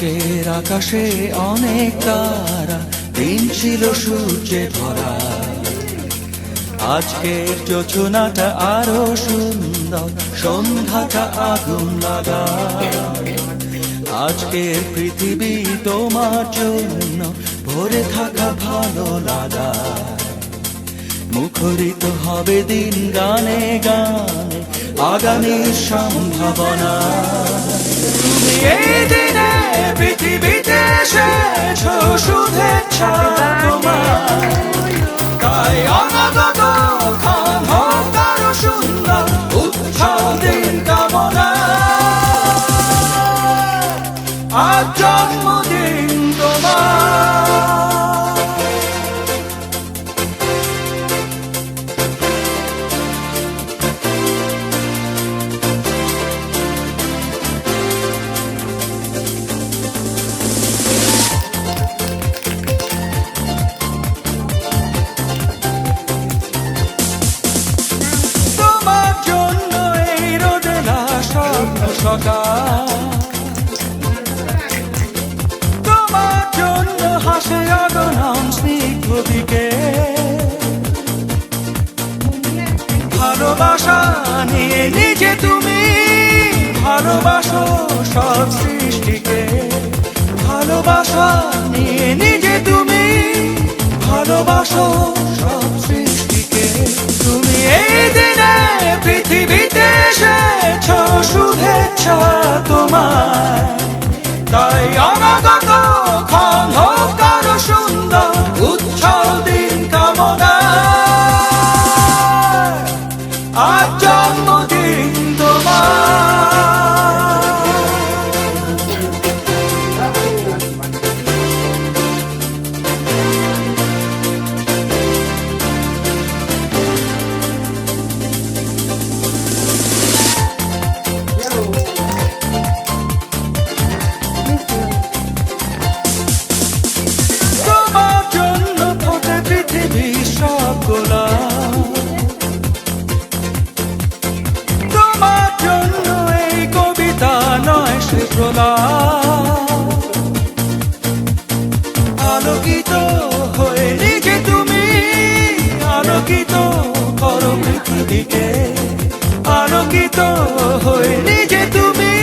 আজকের আকাশে অনেক তারা, দিন ছিল সূর্যে ভরা। আজকের যোজনাটা আরো সুন্দর, সন্ধ্যাটা আগুন লাগা। আজকের পৃথিবী তোমার জন্য ভরে থাকা ভালো লাগা। মুখরিত হবে দিন গানে গানে, আগামীর সম্ভাবনা। তুমি এই দিনে পৃথিবীতে এসেছো, শুভেচ্ছা তোমার। তাই অনাগত ক্ষণ হোক আরো সুন্দর, উৎসব দিন কামনা। আজ জন্মদিন তোমার। তোমার জন্য হাসে অগণন স্নিগ্ধ দিকে। ভালোবাসা নিয়ে নিজে তুমি ভালোবাসো সব সৃষ্টিকে। ভালোবাসা নিয়ে নিজে তুমি ভালোবাসো সব সৃষ্টিকে। তুমি এই দিনে পৃথিবীতে এসেছো, শুভেচ্ছা তোমার। তাই অনাগত ক্ষণ হোক আরো সুন্দর, উৎসব দিন কামনা। আজ জন্মদিন তোমার। তোমার জন্য এই কবিতা নয় সে আলোকিত হয়ে নিজে তুমি আলোকিত করো পৃথিবীকে। আলোকিত হয়ে নিজে তুমি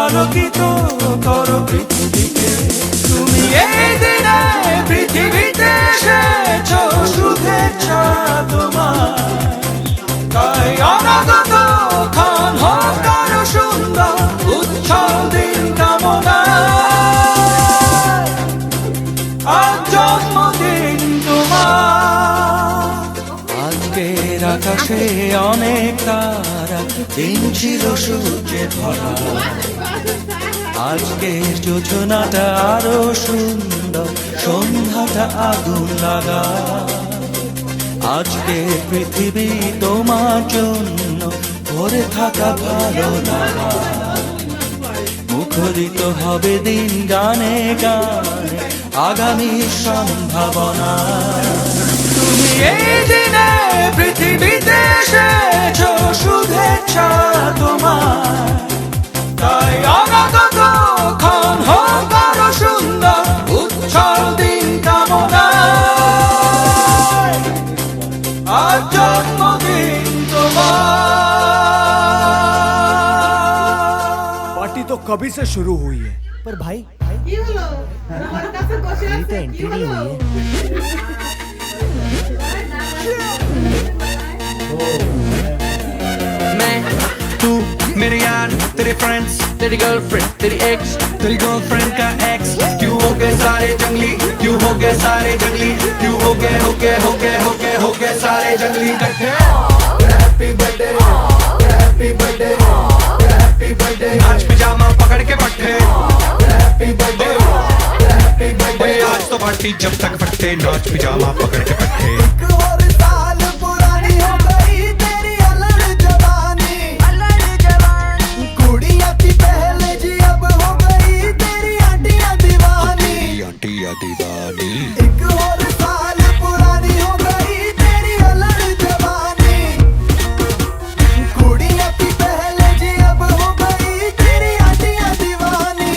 আলোকিত করো পৃথিবীকে। তুমি এই দিনে পৃথিবীতে এসেছো, শুভেচ্ছা তোমার। তাই অনাগত ক্ষণ হোক আরো সুন্দর, উৎসব দিন কামনা। আজ জন্মদিন তোমার। আজকের আকাশে অনেক তারা, দিন ছিল সূর্যে ভরা। আজকের যোজনাটা আরো সুন্দর, সন্ধ্যাটা আগুন লাগা। আজকে পৃথিবী তোমার জন্য ভরে থাকা ভালো লাগা। মুখরিত হবে দিন গানে গানে, আগামীর সম্ভাবনা। তুমি এই দিনে পৃথিবীতে এসেছো, শুভেচ্ছা তোমার। তাই অনাগত ক্ষণ হোক আরো সুন্দর, উৎসব দিন কামনা। आज जन्मदिन तुम्हारा। पार्टी तो कभी से शुरू हुई है, पर भाई কি হলো আমার কাছে বসে मेरी तो আছে एंट्री नहीं हुई है। मैं तू मेरे यार, तेरे फ्रेंड्स, तेरी गर्लफ्रेंड, तेरी एक्स, तेरी गर्लफ्रेंड का एक्स। क्यों हो गए सारे जंगली, क्यों हो गए सारे जंगली, क्यों हो गए सारे जंगली इकट्ठे। Happy birthday, happy birthday, happy birthday. आज पिजामा पकड़ के पट्टे। Happy birthday, happy birthday. आज तो पार्टी जब तक फटते, नाच पिजामा पकड़ के पट्टे। दीवानी एक और साल पुरानी हो गई तेरी अलग जवानी। कुड़िया की पहले जी अब हो गई तेरी आंटियां दीवानी।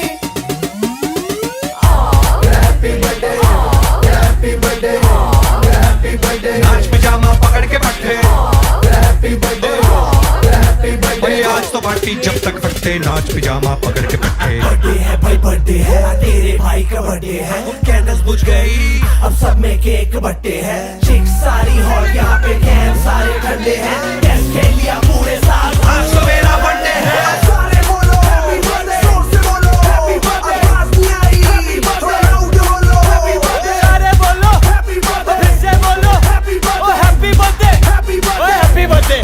पार्टी जब तक फटते नाच पिजामा पकड़ के बैठे बर्थडे है भाई बर्थडे है तेरे भाई का बर्थडे है कैंडल्स बुझ गई अब सब में केक बट्टे हैं चिक सारी हॉट यहाँ पे कैम सारे ठंडे हैं कैश खेल लिया पूरे साल आज तो मेरा बर्थडे है सारे बोलो हैप्पी बर्थडे जोर से बोलो हैप्पी बर्थडे आवाज नहीं आई हैप्पी बर्थडे लाउड बोलो हैप्पी बर्थडे अरे बोलो हैप्पी बर्थडे फिर से बोलो हैप्पी ओ बर्थडे हैप्पी बर्थडे हैप्पी ओ बर्थडे हैप्पी बर्थडे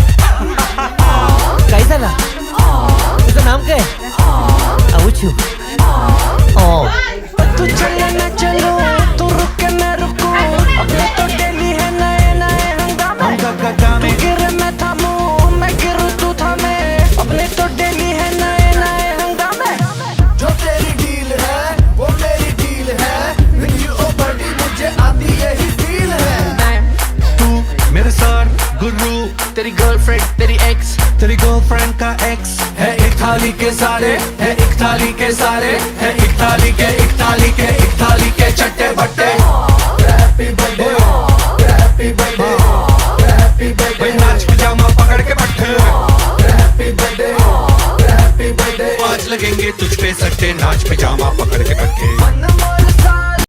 कैसा ना तुझं नाम काय अवचू तू चले मैं चलूं तू रुके मैं रुकूं अपने तो डेली है नए नए हंगामे तू गिरे मैं थामूं मैं गिरूं तू थामे अपने तो डेली है नए नए हंगामे जो तेरी डील है वो मेरी डील है विद यू ओ बर्थडे मुझे आती यही फील है तू मेरे सर गुरु तेरी गर्लफ्रेंड तेरी एक्स तेरी गर्लफ्रेंड का एक्स है एक थाली के सारे है एक थाली के सारे है एक